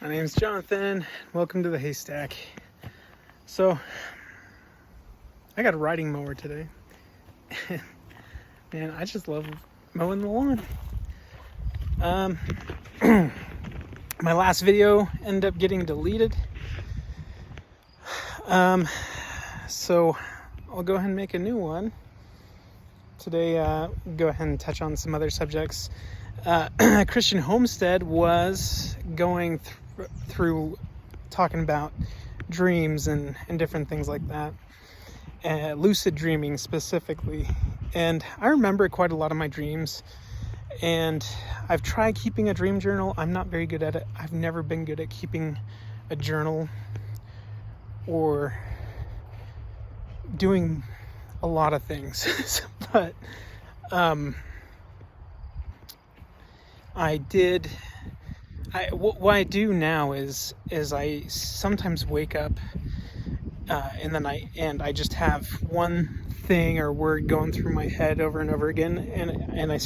My name's Jonathan. Welcome to the Haystack. So, I got a riding mower today. Man, I just love mowing the lawn. My last video ended up getting deleted. So I'll go ahead and make a new one. Today, go ahead and touch on some other subjects. Christian Homestead was going through talking about dreams and different things like that, lucid dreaming specifically. And I remember quite a lot of my dreams, and I've tried keeping a dream journal. I'm not very good at it. I've never been good at keeping a journal or doing a lot of things. But what I do now is I sometimes wake up in the night and I just have one thing or word going through my head over and over again, and I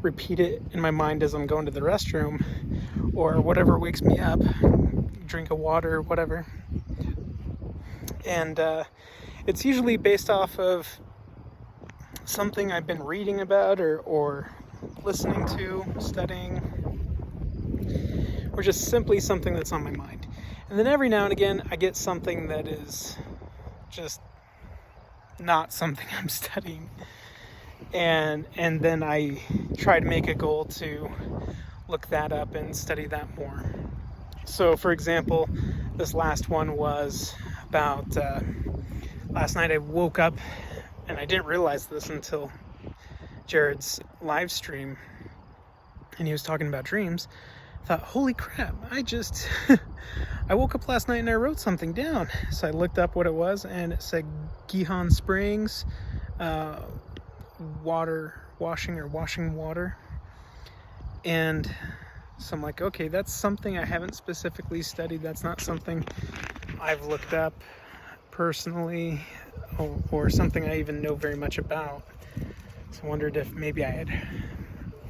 repeat it in my mind as I'm going to the restroom or whatever wakes me up, drink of water, whatever. And it's usually based off of something I've been reading about or listening to, studying, or just simply something that's on my mind. And then every now and again, I get something that is just not something I'm studying. And then I try to make a goal to look that up and study that more. So, for example, this last one was about last night I woke up, and I didn't realize this until Jared's live stream, and he was talking about dreams. I thought, holy crap, I woke up last night and I wrote something down. So I looked up what it was, and it said Gihon Springs, washing water. And so I'm like, okay, that's something I haven't specifically studied. That's not something I've looked up personally or something I even know very much about. So I wondered if maybe I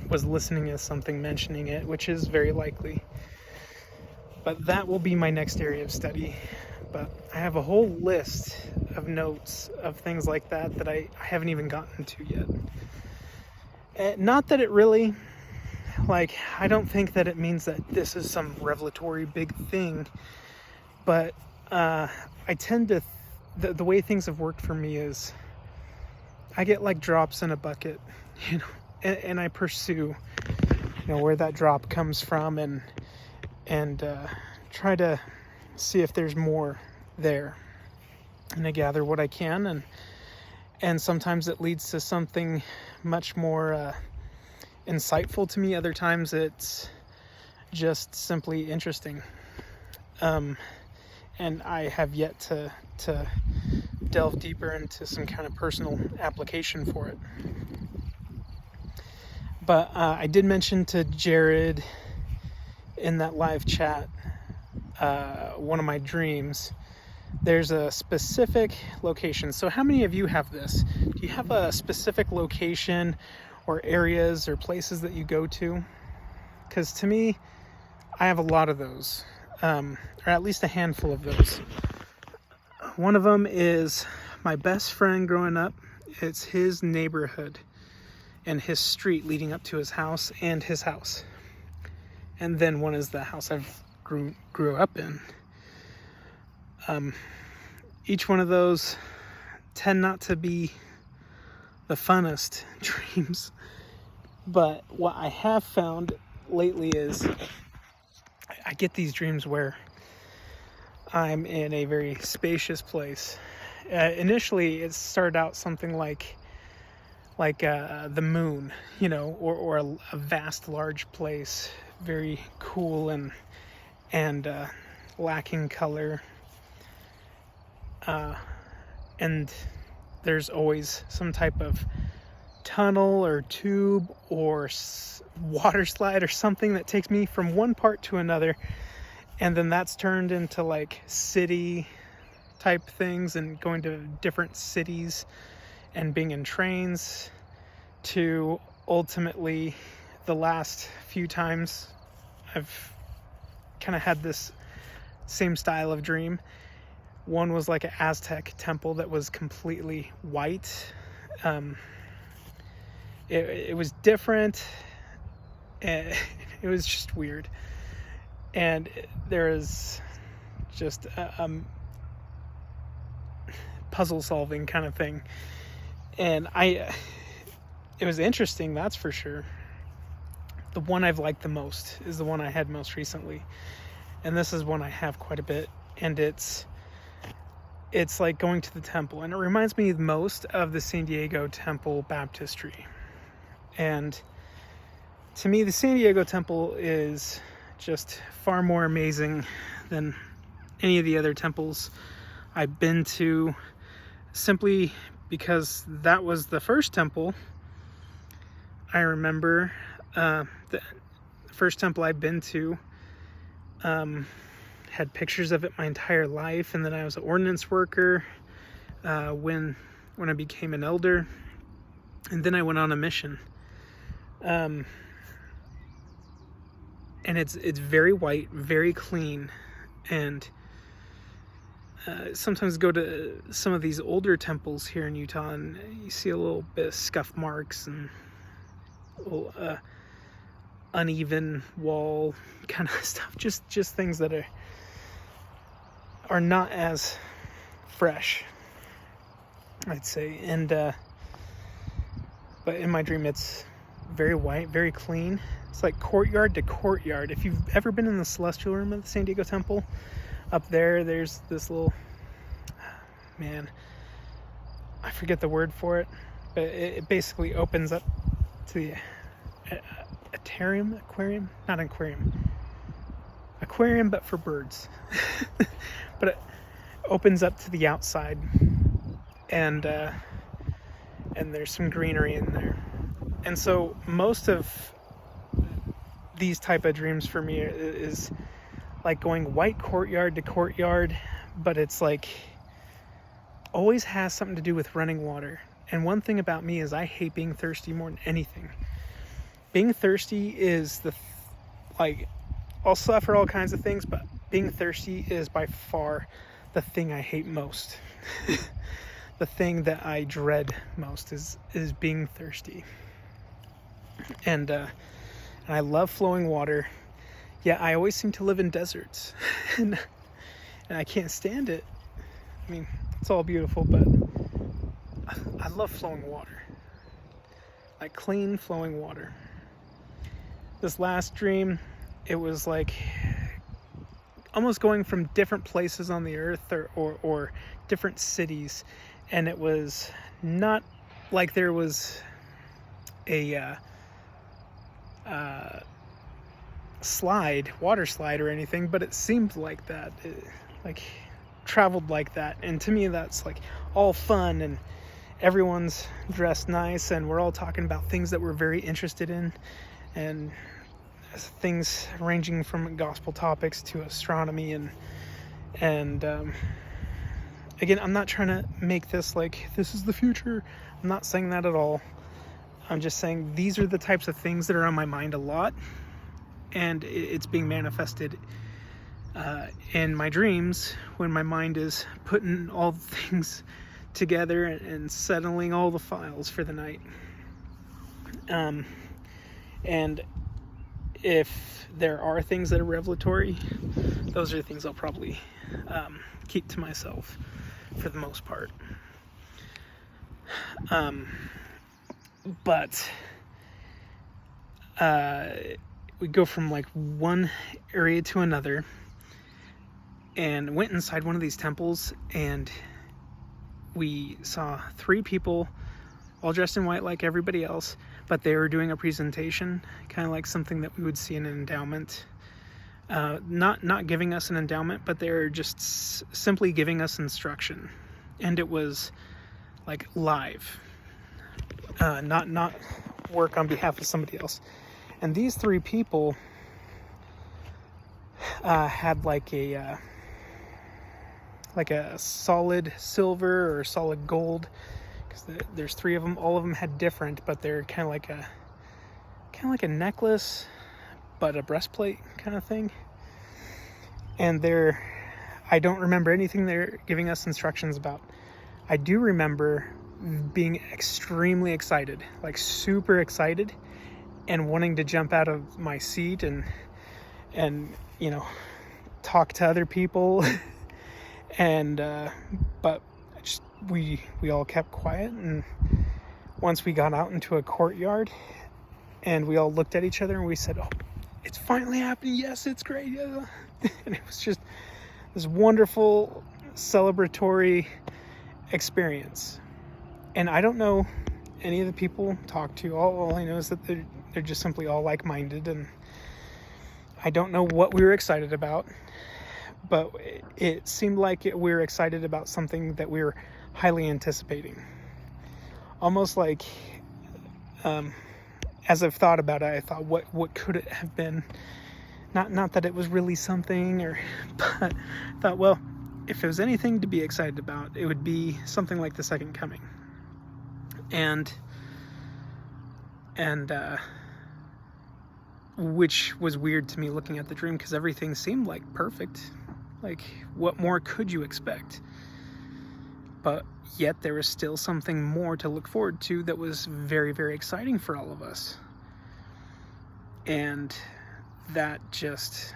was listening to something mentioning it, which is very likely. But that will be my next area of study. But I have a whole list of notes of things like that I haven't even gotten to yet. Not that it really, I don't think that it means that this is some revelatory big thing, but I tend to, the way things have worked for me is I get like drops in a bucket, and I pursue, where that drop comes from and try to see if there's more there. And I gather what I can, and sometimes it leads to something much more insightful to me. Other times it's just simply interesting. And I have yet to delve deeper into some kind of personal application for it. But I did mention to Jared in that live chat one of my dreams. There's a specific location. So how many of you have this? Do you have a specific location or areas or places that you go to? Because to me, I have a lot of those, or at least a handful of those. One of them is my best friend growing up. It's his neighborhood and his street leading up to his house and his house. And then one is the house I've grew up in. Each one of those tend not to be the funnest dreams. But what I have found lately is I get these dreams where I'm in a very spacious place. Initially, it started out something like the moon, or a vast, large place, very cool and lacking color. And there's always some type of tunnel or tube or water slide or something that takes me from one part to another, and then that's turned into city type things and going to different cities and being in trains, to ultimately the last few times I've kind of had this same style of dream. One was like an Aztec temple that was completely white. It was different, and it was just weird. And there is just a puzzle solving kind of thing. And it was interesting, that's for sure. The one I've liked the most is the one I had most recently. And this is one I have quite a bit. And it's like going to the temple. And it reminds me most of the San Diego Temple baptistry. And to me, the San Diego Temple is just far more amazing than any of the other temples I've been to, simply because that was the first temple I remember. The first temple I've been to, had pictures of it my entire life, and then I was an ordinance worker when I became an elder, and then I went on a mission. And it's very white, very clean, and sometimes go to some of these older temples here in Utah, and you see a little bit of scuff marks and a little uneven wall kind of stuff. Just things that are not as fresh, I'd say. And but in my dream, it's very white, very clean. It's like courtyard to courtyard. If you've ever been in the celestial room of the San Diego Temple, up there's this little, man, I forget the word for it, but it basically opens up to the aquarium, but for birds. But it opens up to the outside, and there's some greenery in there. And so most of these type of dreams for me is like going white courtyard to courtyard, but it's like always has something to do with running water. And one thing about me is I hate being thirsty more than anything. Being thirsty is I'll suffer all kinds of things, but being thirsty is by far the thing I hate most. The thing that I dread most is being thirsty. And I love flowing water. Yeah, I always seem to live in deserts, and I can't stand it. I mean, it's all beautiful, but I love flowing water, like clean flowing water. This last dream, it was like almost going from different places on the earth or different cities, and it was not like there was a water slide or anything, but it seemed like that. It, like traveled like that. And to me, that's like all fun, and everyone's dressed nice, and we're all talking about things that we're very interested in, and things ranging from gospel topics to astronomy. And again, I'm not trying to make this like this is the future. I'm not saying that at all. I'm just saying these are the types of things that are on my mind a lot, and it's being manifested in my dreams when my mind is putting all the things together and settling all the files for the night. And if there are things that are revelatory, those are the things I'll probably keep to myself for the most part. But we go from like one area to another, and went inside one of these temples, and we saw 3 people all dressed in white like everybody else, but they were doing a presentation, kind of like something that we would see in an endowment. Not giving us an endowment, but they're just simply giving us instruction. And it was like live, not work on behalf of somebody else. And these 3 people had like a solid silver or solid gold, because there's 3 of them. All of them had different, but they're kind of like a necklace, but a breastplate kind of thing. And I don't remember anything they're giving us instructions about. I do remember being extremely excited, like super excited, and wanting to jump out of my seat and talk to other people. And but we all kept quiet, and once we got out into a courtyard and we all looked at each other and we said, "Oh, it's finally happening. Yes, it's great." Yeah. And it was just this wonderful celebratory experience. And I don't know any of the people talked to. All I know is that they're just simply all like-minded, and I don't know what we were excited about, but it seemed like we were excited about something that we were highly anticipating. Almost like, as I've thought about it, I thought, what could it have been? Not that it was really something, but I thought, well, if there was anything to be excited about, it would be something like the Second Coming. And which was weird to me looking at the dream, because everything seemed like perfect. Like, what more could you expect? But yet there was still something more to look forward to that was very, very exciting for all of us. And that just,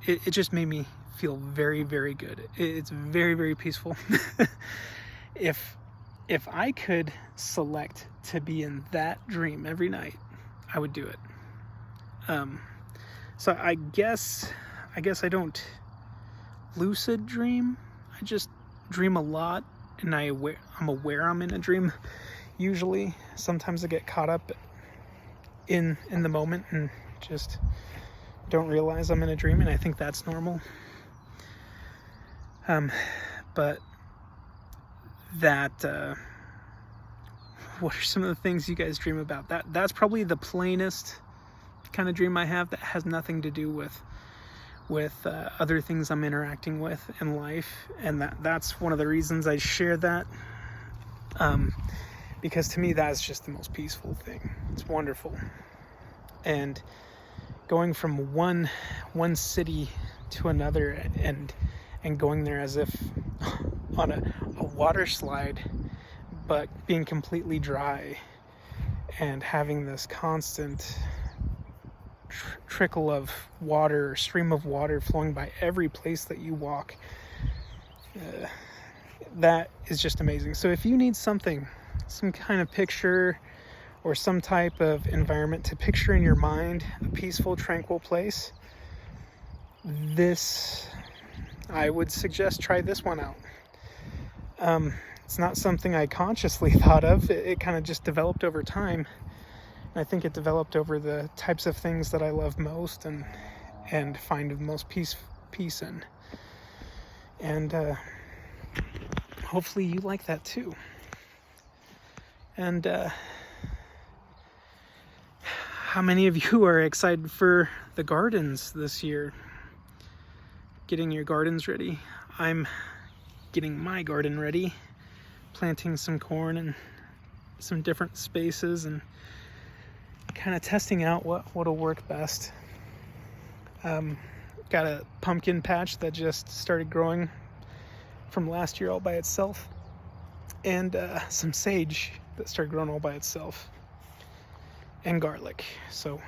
it just made me feel very, very good. It's very, very peaceful. If I could select to be in that dream every night, I would do it. So I guess I don't lucid dream. I just dream a lot, and I'm aware I'm in a dream. Usually, sometimes I get caught up in the moment and just don't realize I'm in a dream, and I think that's normal. But that, what are some of the things you guys dream about? That's probably the plainest kind of dream I have, that has nothing to do with other things I'm interacting with in life, and that's one of the reasons I share that, because to me that's just the most peaceful thing. It's wonderful. And going from one city to another, and going there as if on a water slide, but being completely dry, and having this constant trickle of water, stream of water flowing by every place that you walk, that is just amazing. So if you need some kind of picture or some type of environment to picture in your mind, a peaceful, tranquil place, I would suggest try this one out. It's not something I consciously thought of. It kind of just developed over time. I think it developed over the types of things that I love most and find the most peace in. And hopefully you like that too. And how many of you are excited for the gardens this year? Getting your gardens ready. I'm getting my garden ready, planting some corn in some different spaces, and kind of testing out what'll work best. Got a pumpkin patch that just started growing from last year all by itself, and some sage that started growing all by itself, and garlic. So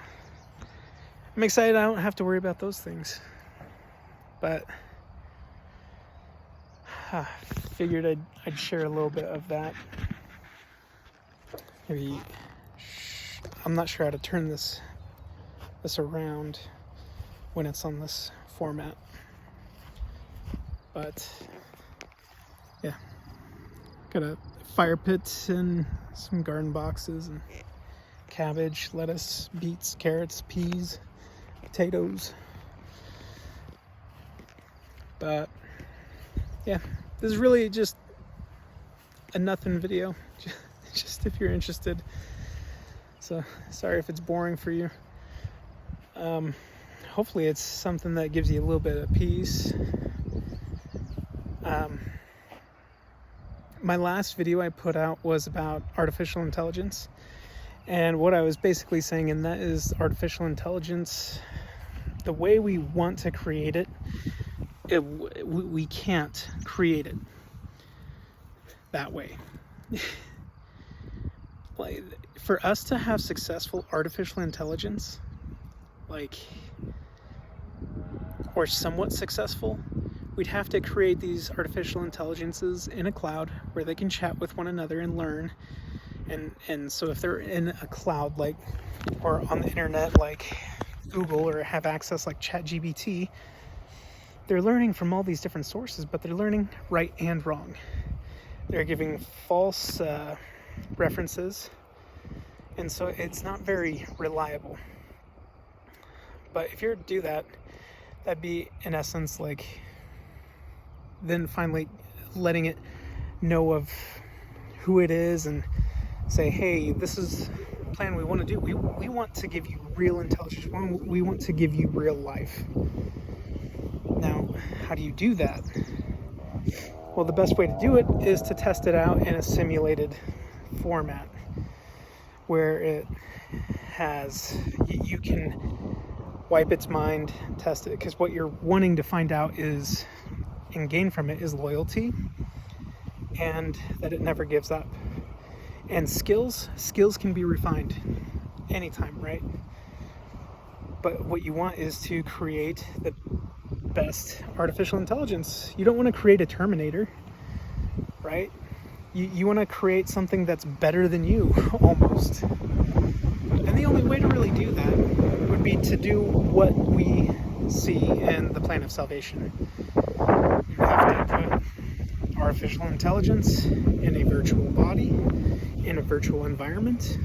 I'm excited I don't have to worry about those things, but I figured I'd share a little bit of that. Maybe, I'm not sure how to turn this around when it's on this format, but yeah, got a fire pit and some garden boxes and cabbage, lettuce, beets, carrots, peas, potatoes. But yeah, this is really just a nothing video, just if you're interested. So sorry if it's boring for you. Hopefully it's something that gives you a little bit of peace. My last video I put out was about artificial intelligence, and what I was basically saying in that is artificial intelligence, the way we want to create it, we can't create it that way. Like, for us to have successful artificial intelligence, like, or somewhat successful, we'd have to create these artificial intelligences in a cloud where they can chat with one another and learn. And so if they're in a cloud, like, or on the internet like Google, or have access like ChatGPT, they're learning from all these different sources, but they're learning right and wrong. They're giving false references, and so it's not very reliable. But if you were to do that, that'd be, in essence, like, then finally letting it know of who it is and say, hey, this is the plan we want to do. We want to give you real intelligence. We want to give you real life. Now, how do you do that? Well, the best way to do it is to test it out in a simulated format where it has, you can wipe its mind, test it, because what you're wanting to find out is, and gain from it, is loyalty, and that it never gives up. And skills can be refined anytime, right? But what you want is to create the best artificial intelligence. You don't want to create a Terminator, right? You want to create something that's better than you, almost. And the only way to really do that would be to do what we see in the plan of salvation. You have to put artificial intelligence in a virtual body, in a virtual environment,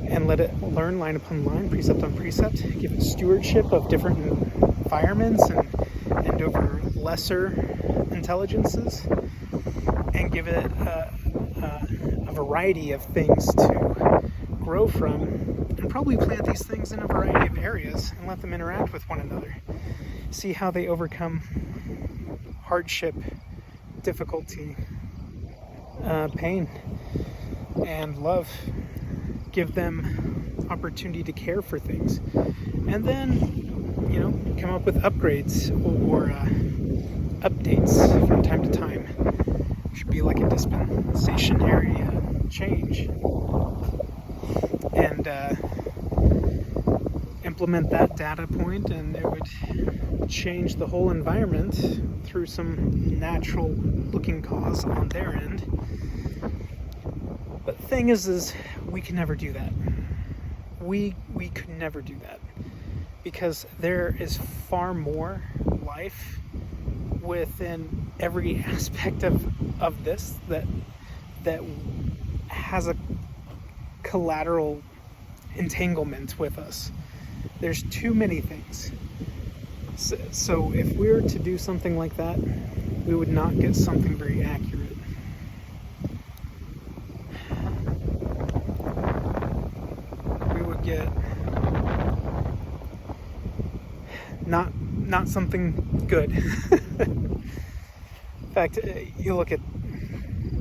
and let it learn line upon line, precept on precept, give it stewardship of different environments and over lesser intelligences, and give it a variety of things to grow from, and probably plant these things in a variety of areas and let them interact with one another. See how they overcome hardship, difficulty, pain, and love. Give them opportunity to care for things, and then, come up with upgrades or updates from time to time. It should be like a dispensationary change, and implement that data point, and it would change the whole environment through some natural looking cause on their end. But the thing is we can never do that. We could never do that, because there is far more life within every aspect of this that has a collateral entanglement with us. There's too many things. So if we were to do something like that, we would not get something very accurate. We would get not something good. In fact, you look at,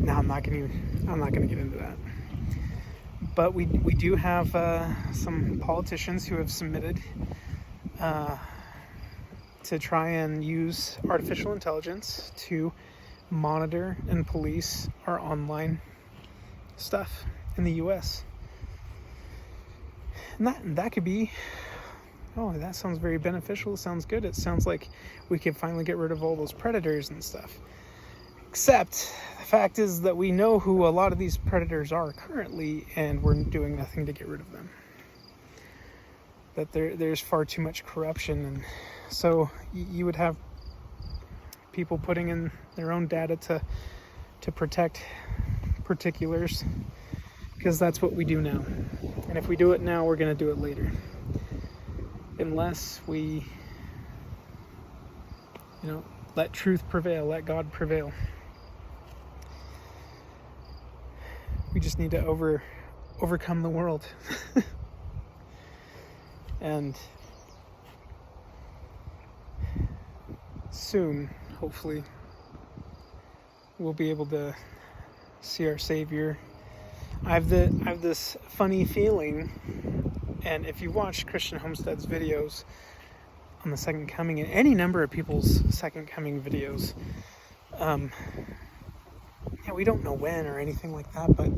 I'm not going to get into that. But we do have some politicians who have submitted to try and use artificial intelligence to monitor and police our online stuff in the US. And that could be, that sounds very beneficial. It sounds good. It sounds like we could finally get rid of all those predators and stuff. Except the fact is that we know who a lot of these predators are currently, and we're doing nothing to get rid of them. That there's far too much corruption, and so you would have people putting in their own data to protect particulars, because that's what we do now. And if we do it now, we're going to do it later, unless we let truth prevail, let God prevail. We just need to overcome the world. And soon, hopefully, we'll be able to see our Savior. I have this funny feeling, and if you watch Christian Homestead's videos, on the Second Coming and any number of people's Second Coming videos. We don't know when or anything like that, but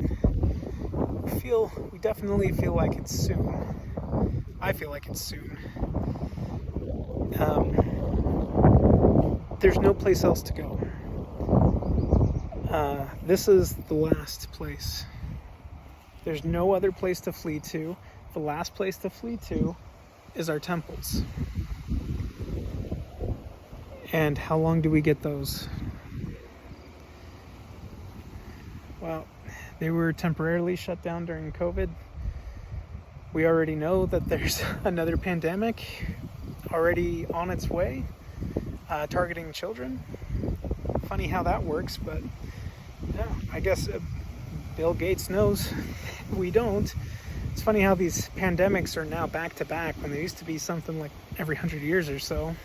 we definitely feel like it's soon. I feel like it's soon. There's no place else to go. This is the last place. There's no other place to flee to. The last place to flee to is our temples. And how long do we get those? Well, they were temporarily shut down during COVID. We already know that there's another pandemic already on its way, targeting children. Funny how that works, but yeah, I guess Bill Gates knows. We don't. It's funny how these pandemics are now back to back when they used to be something like every 100 years or so.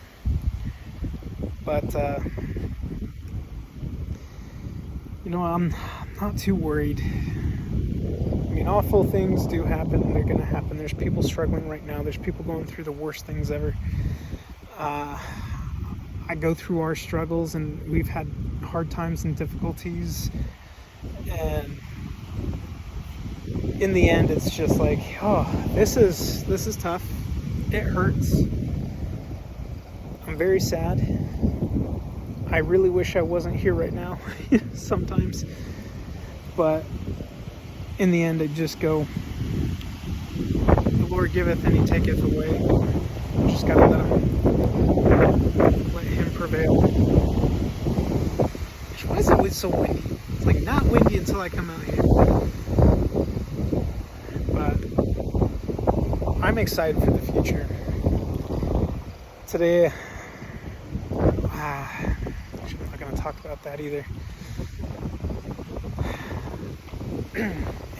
But I'm not too worried. I mean, awful things do happen. They're going to happen. There's people struggling right now. There's people going through the worst things ever. I go through our struggles, and we've had hard times and difficulties. And in the end, it's just like, this is tough. It hurts. I'm very sad. I really wish I wasn't here right now sometimes. But in the end, I just go, the Lord giveth and he taketh away. You just gotta let him prevail. Why is it always so windy? It's like not windy until I come out here. But I'm excited for the future. Today, I'm not going to talk about that either.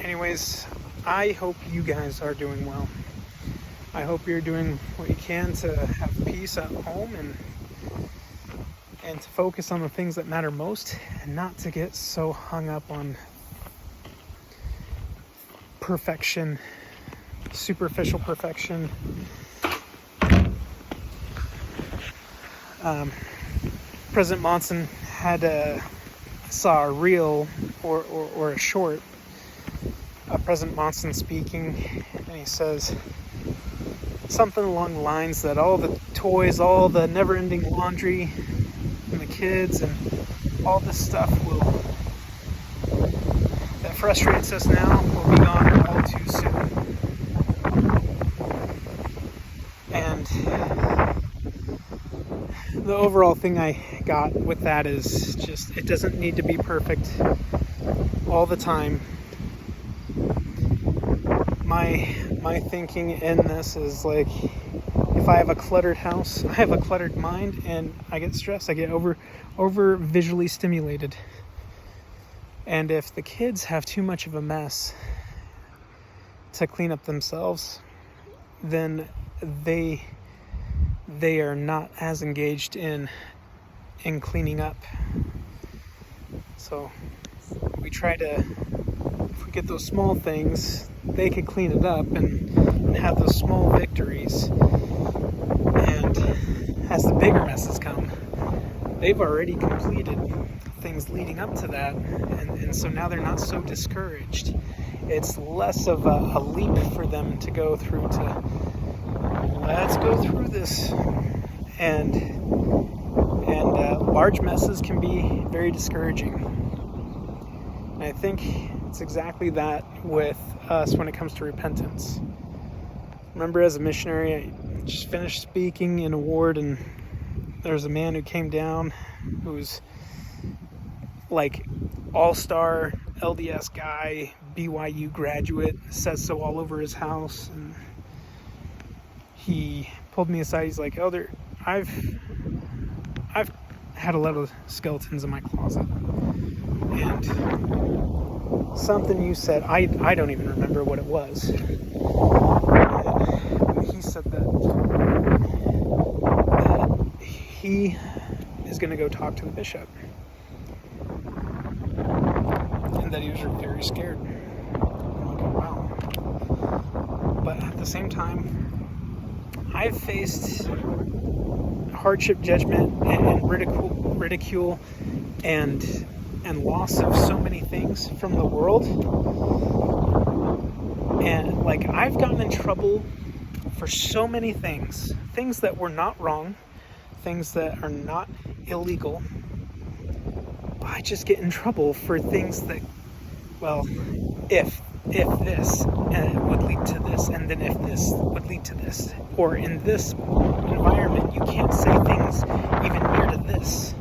Anyways, I hope you guys are doing well. I hope you're doing what you can to have peace at home and to focus on the things that matter most, and not to get so hung up on perfection, superficial perfection. President Monson saw a reel or a short of President Monson speaking, and he says something along the lines that all the toys, all the never-ending laundry, and the kids, and all this stuff that frustrates us now will be gone all too soon. And the overall thing I got with that is just, it doesn't need to be perfect all the time. My thinking in this is like, if I have a cluttered house, I have a cluttered mind, and I get stressed, I get over visually stimulated. And if the kids have too much of a mess to clean up themselves, then they are not as engaged in cleaning up. So we try to, if we get those small things, they could clean it up and have those small victories. And as the bigger messes come, they've already completed things leading up to that, and so now they're not so discouraged. It's less of a leap for them to go through to, let's go through this. And large messes can be very discouraging. And I think it's exactly that with us when it comes to repentance. Remember, as a missionary, I just finished speaking in a ward, and there was a man who came down who's like all-star LDS guy, BYU graduate, says so all over his house, and he pulled me aside. He's like, Elder, I've had a lot of skeletons in my closet, and something you said, I don't even remember what it was. And he said that he is going to go talk to the bishop, and that he was very scared. I'm like, wow. But at the same time, I've faced hardship, judgment, and ridicule and loss of so many things from the world. And like, I've gotten in trouble for so many things that were not wrong, things that are not illegal. But I just get in trouble for things that, well, if this would lead to this, and then if this would lead to this, or in this environment you can't say things even near to this.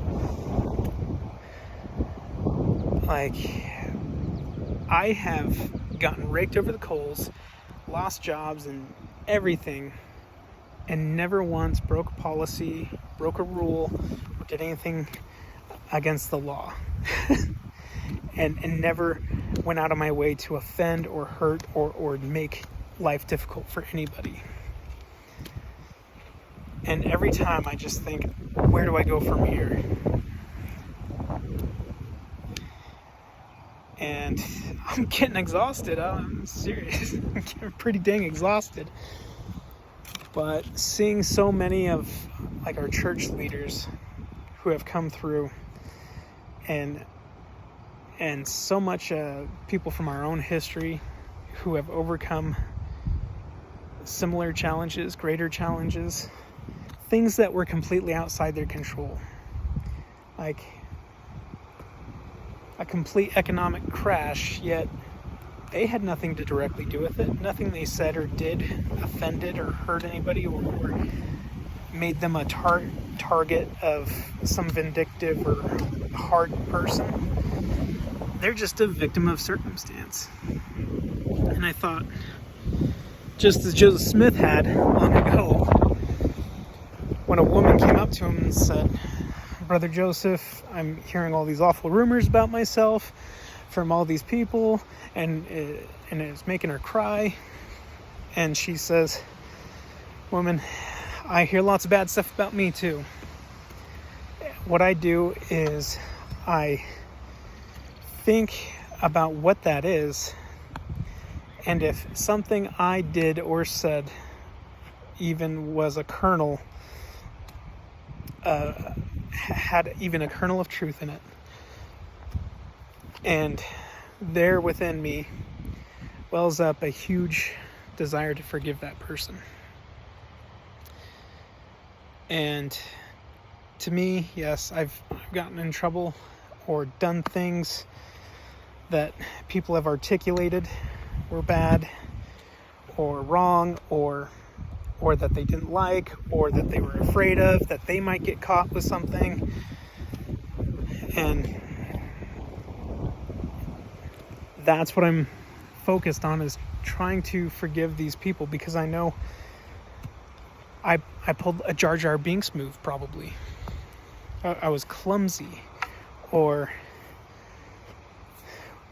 Like, I have gotten raked over the coals, lost jobs and everything, and never once broke a policy, broke a rule, or did anything against the law. and never went out of my way to offend or hurt or make life difficult for anybody. And every time I just think, where do I go from here? And I'm getting exhausted. I'm serious. I'm getting pretty dang exhausted. But seeing so many of like our church leaders who have come through, and so much people from our own history who have overcome similar challenges, greater challenges, things that were completely outside their control. Like a complete economic crash, yet they had nothing to directly do with it. Nothing they said or did offended or hurt anybody or made them a target of some vindictive or hard person. They're just a victim of circumstance. And I thought, just as Joseph Smith had long ago, when a woman came up to him and said, "Brother Joseph, I'm hearing all these awful rumors about myself from all these people," and it's making her cry. And she says, "Woman, I hear lots of bad stuff about me too. What I do is I think about what that is, and if something I did or said even was a kernel, had even a kernel of truth in it, and there within me wells up a huge desire to forgive that person." And to me, yes, I've gotten in trouble or done things that people have articulated were bad or wrong, or that they didn't like, or that they were afraid of, that they might get caught with something. And that's what I'm focused on, is trying to forgive these people, because I know I pulled a Jar Jar Binks move, probably. I was clumsy, or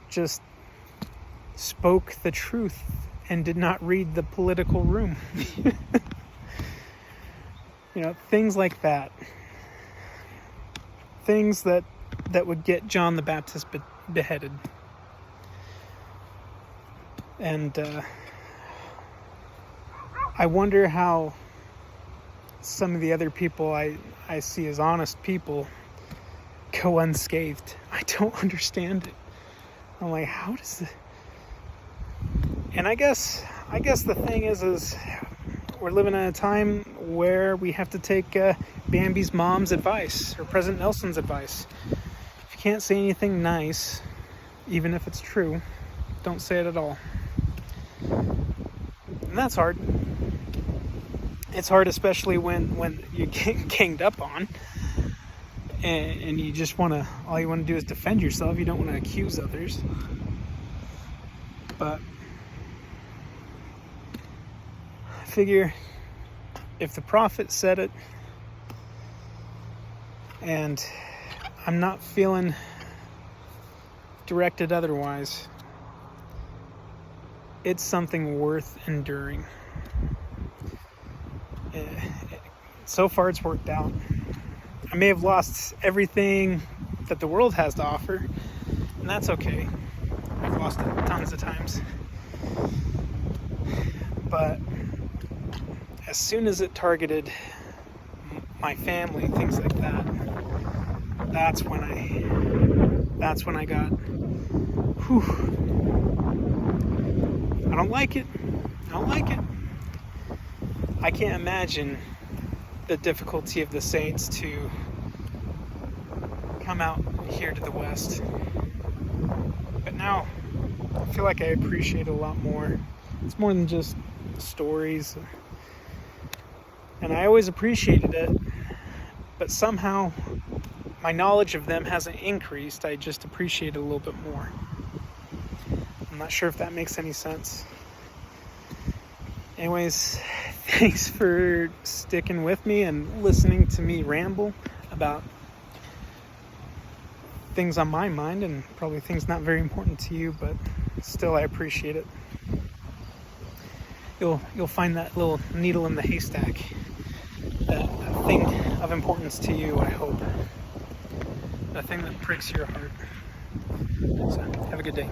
just spoke the truth and did not read the political room. Things like that. Things that would get John the Baptist beheaded. And I wonder how some of the other people I see as honest people go unscathed. I don't understand it. I'm like, how does it? And I guess the thing is we're living in a time where we have to take Bambi's mom's advice, or President Nelson's advice. If you can't say anything nice, even if it's true, don't say it at all. And that's hard. It's hard, especially when you get ganged up on, and you just all you want to do is defend yourself. You don't want to accuse others. But I figure if the prophet said it, and I'm not feeling directed otherwise, it's something worth enduring. So far it's worked out. I may have lost everything that the world has to offer, and that's okay. I've lost it tons of times. But as soon as it targeted my family, things like that. That's when I got, whew, I don't like it. I can't imagine the difficulty of the Saints to come out here to the West. But now, I feel like I appreciate it a lot more. It's more than just stories. And I always appreciated it, but somehow my knowledge of them hasn't increased. I just appreciate it a little bit more. I'm not sure if that makes any sense. Anyways, thanks for sticking with me and listening to me ramble about things on my mind, and probably things not very important to you, but still I appreciate it. You'll find that little needle in the haystack, that thing of importance to you, I hope. The thing that pricks your heart. So, have a good day.